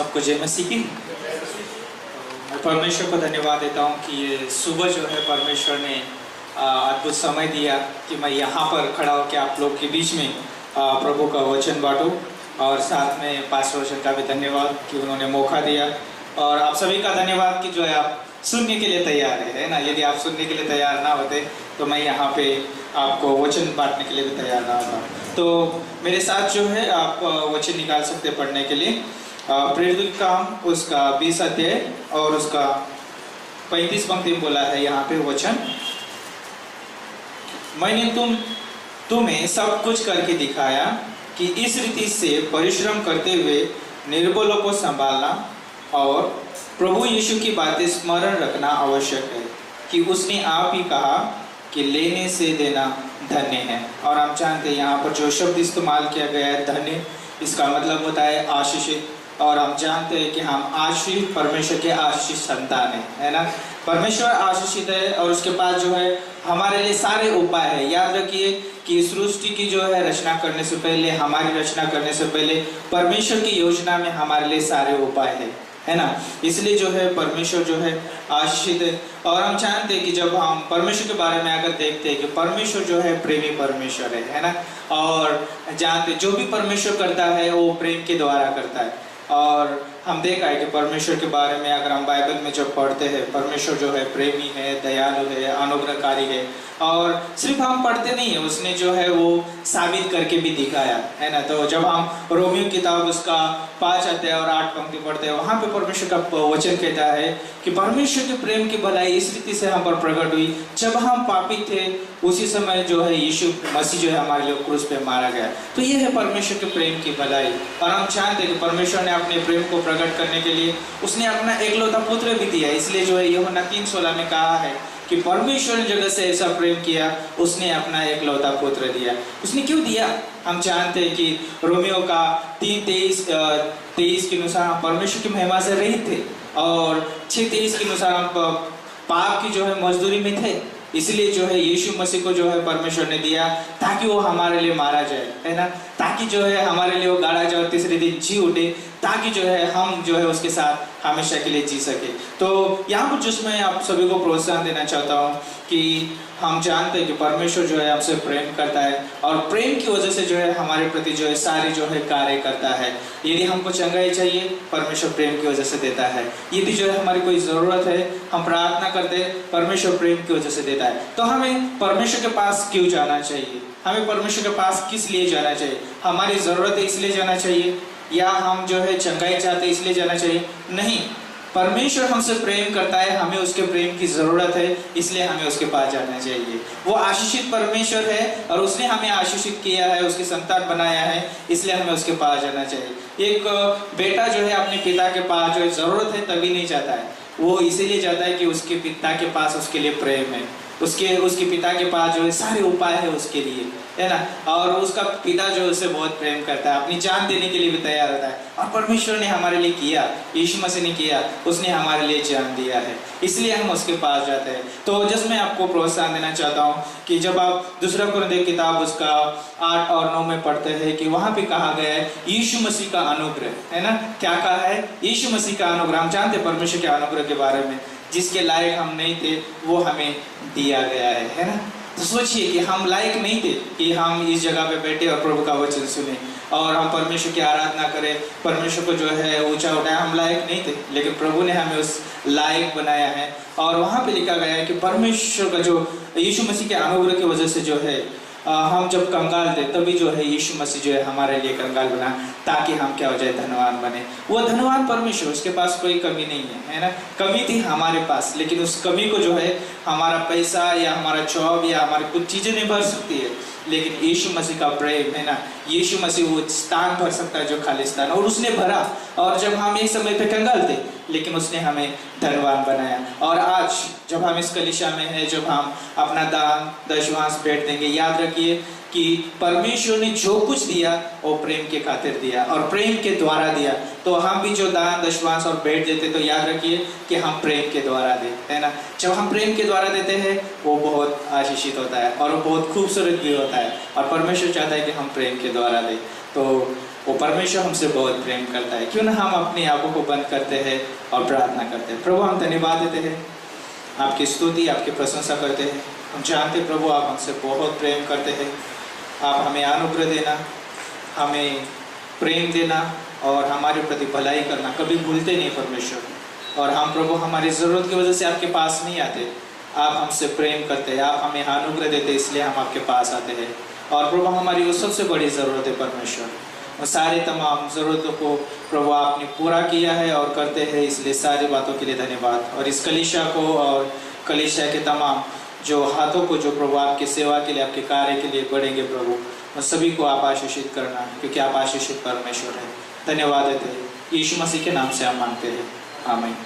सबको जय मसीह की। मैं परमेश्वर को धन्यवाद देता हूँ कि ये सुबह जो है परमेश्वर ने अद्भुत समय दिया कि मैं यहाँ पर खड़ा होकर आप लोग के बीच में प्रभु का वचन बांटूं। और साथ में पास्टर वचन का भी धन्यवाद कि उन्होंने मौका दिया। और आप सभी का धन्यवाद कि जो है आप सुनने के लिए तैयार है ना। यदि आप सुनने के लिए तैयार ना होते तो मैं यहाँ पे आपको वचन बांटने के लिए भी तैयार ना होता। तो मेरे साथ जो है आप वचन निकाल सकते पढ़ने के लिए। प्रेरित काम उसका 20 अध्याय और उसका 35 पंक्ति बोला है यहाँ पे वचन। मैंने तुम्हें सब कुछ करके दिखाया कि इस रीति से परिश्रम करते हुए निर्बलों को संभालना और प्रभु यीशु की बातें स्मरण रखना आवश्यक है कि उसने आप ही कहा कि लेने से देना धन्य है। और हम जानते हैं यहाँ पर जो शब्द इस्तेमाल किया गया है धन्य, इसका मतलब होता है आशीषित। और हम जानते हैं कि हम आशीष परमेश्वर के आशीष संतान है ना। परमेश्वर आशीषित है और उसके पास जो है हमारे लिए सारे उपाय है। याद रखिए कि सृष्टि की जो है रचना करने से पहले, हमारी रचना करने से पहले परमेश्वर की योजना में हमारे लिए सारे उपाय है ना। इसलिए जो है परमेश्वर जो है आशीषित है। और हम जानते हैं कि जब हम परमेश्वर के बारे में अगर देखते हैं कि परमेश्वर जो है प्रेमी परमेश्वर है ना। और जानते जो भी परमेश्वर करता है वो प्रेम के द्वारा करता है। और हम देखा है कि परमेश्वर के बारे में अगर हम बाइबल में जब पढ़ते हैं, परमेश्वर जो है प्रेमी है, दयालु है, अनुग्रहकारी है। और सिर्फ हम पढ़ते नहीं है, उसने जो है वो साबित करके भी दिखाया है ना। तो जब हम रोमियो किताब उसका 5 अध्याय और 8 पंक्ति पढ़ते हैं, वहाँ पे परमेश्वर का वचन कहता है कि परमेश्वर के प्रेम की भलाई इस रीति से हम पर प्रकट हुई, जब हम पापी थे उसी समय जो है यीशु मसीह जो है हमारे लिए क्रूस पे मारा गया। तो ये है परमेश्वर के प्रेम की भलाई। और हम जानते हैं कि परमेश्वर ने अपने प्रेम को प्रकट करने के लिए उसने अपना एकलौता पुत्र भी दिया। इसलिए जो है यूहन्ना 3:16 में कहा है कि परमेश्वर ने जगत से ऐसा प्रेम किया, उसने अपना एकलौता पुत्र दिया। उसने क्यों दिया? हम जानते हैं कि रोमियो का 3:23 के अनुसार हम परमेश्वर की महिमा से रहित थे और 6:23 के अनुसार हम पाप की जो है मजदूरी में थे। इसलिए जो है यीशु मसीह को जो है परमेश्वर ने दिया ताकि वो हमारे लिए मारा जाए, है ना। ताकि जो है हमारे लिए वो गाड़ा जाए, तीसरे दिन जी उठे, ताकि जो है हम जो है उसके साथ हमेशा के लिए जी सके। तो यहाँ पर जिसमें आप सभी को प्रोत्साहन देना चाहता हूँ कि हम जानते हैं कि परमेश्वर जो है हमसे प्रेम करता है और प्रेम की वजह से जो है हमारे प्रति जो है सारे जो है कार्य करता है। यदि हमको चंगाई चाहिए, परमेश्वर प्रेम की वजह से देता है। यदि जो है हमारी कोई ज़रूरत है, हम प्रार्थना करते हैं, परमेश्वर प्रेम की वजह से देता है। तो हमें परमेश्वर के पास क्यों जाना चाहिए? हमें परमेश्वर के पास किस लिए जाना चाहिए? हमारी ज़रूरत है इसलिए जाना चाहिए, या हम जो है चंगाई चाहते हैं इसलिए जाना चाहिए? नहीं, परमेश्वर हमसे प्रेम करता है, हमें उसके प्रेम की ज़रूरत है, इसलिए हमें उसके पास जाना चाहिए। वो आशीषित परमेश्वर है और उसने हमें आशीषित किया है, उसकी संतान बनाया है, इसलिए हमें उसके पास जाना चाहिए। एक बेटा जो है अपने पिता के पास जो है ज़रूरत है तभी नहीं जाता है, वो इसीलिए जाता है कि उसके पिता के पास उसके लिए प्रेम है, उसके पिता के पास जो है सारे उपाय है उसके लिए, है ना। और उसका पिता जो उसे बहुत प्रेम करता है, अपनी जान देने के लिए भी तैयार होता है। और परमेश्वर ने हमारे लिए किया, यीशु मसीह ने किया, उसने हमारे लिए जान दिया है, इसलिए हम उसके पास जाते हैं। तो जिसमें आपको प्रोत्साहन देना चाहता हूँ कि जब आप दूसरा कुरिन्थियों किताब उसका 8 और 9 में पढ़ते हैं कि वहाँ पे कहा गया है यीशु मसीह का अनुग्रह, है ना। क्या कहा है? यीशु मसीह का अनुग्रह। हम जानते हैं परमेश्वर के अनुग्रह के बारे में, जिसके लायक हम नहीं थे वो हमें दिया गया है ना। तो सोचिए कि हम लायक नहीं थे कि हम इस जगह पे बैठे और प्रभु का वचन सुने और हम परमेश्वर की आराधना करें, परमेश्वर को जो है ऊंचा उठाए। हम लायक नहीं थे, लेकिन प्रभु ने हमें उस लायक बनाया है। और वहाँ पे लिखा गया है कि परमेश्वर का जो यीशु मसीह के अनुग्रह की वजह से जो है हम जब कंगाल थे तभी जो है यीशु मसीह जो है हमारे लिए कंगाल बना, ताकि हम क्या हो जाए, धनवान बने। वो धनवान परमेश्वर, उसके पास कोई कमी नहीं है ना। कमी थी हमारे पास, लेकिन उस कमी को जो है हमारा पैसा या हमारा जॉब या हमारी कुछ चीज़ें नहीं भर सकती है, लेकिन यीशु मसीह का प्रेम है ना। यीशु मसीह वो स्थान भर सकता है जो खाली स्थान, और उसने भरा। और जब हम एक समय पे कंगाल थे, लेकिन उसने हमें धनवान बनाया। और आज जब हम इस कलीसिया में हैं, जब हम अपना दान दशवांश भेंट देंगे, याद रखिए कि परमेश्वर ने जो कुछ दिया वो प्रेम के खातिर दिया और प्रेम के द्वारा दिया। तो हम भी जो दान दशवांश और भेंट देते, तो याद रखिए कि हम प्रेम के द्वारा देते हैं ना। जब हम प्रेम के द्वारा देते हैं वो बहुत आशीषित होता है और वो बहुत खूबसूरत भी होता है, और परमेश्वर चाहता है कि हम प्रेम के द्वारा दें। तो वो परमेश्वर हमसे बहुत प्रेम करता है। क्यों ना हम अपनी आंखों को बंद करते हैं और प्रार्थना करते हैं। प्रभु, हम धन्यवाद देते हैं, आपकी स्तुति, आपकी प्रशंसा करते हैं। हम जानते हैं प्रभु, आप हमसे बहुत प्रेम करते हैं। आप हमें अनुग्रह देना, हमें प्रेम देना और हमारे प्रति भलाई करना कभी भूलते नहीं परमेश्वर। और हम प्रभु हमारी ज़रूरत की वजह से आपके पास नहीं आते, आप हमसे प्रेम करते हैं, आप हमें अनुग्रह देते, इसलिए हम आपके पास आते हैं। और प्रभु हमारी वो सबसे बड़ी ज़रूरत है परमेश्वर, और सारे तमाम ज़रूरतों को प्रभु आपने पूरा किया है और करते हैं, इसलिए सारी बातों के लिए धन्यवाद। और इस कलीसिया को और कलीसिया के तमाम जो हाथों को जो प्रभु आपकी सेवा के लिए, आपके कार्य के लिए बढ़ेंगे प्रभु, उन सभी को आप आशीषित करना, क्योंकि आप आशीषित परमेश्वर हैं। धन्यवाद देते हैं, यीशु मसीह के नाम से हम मांगते हैं, आमीन।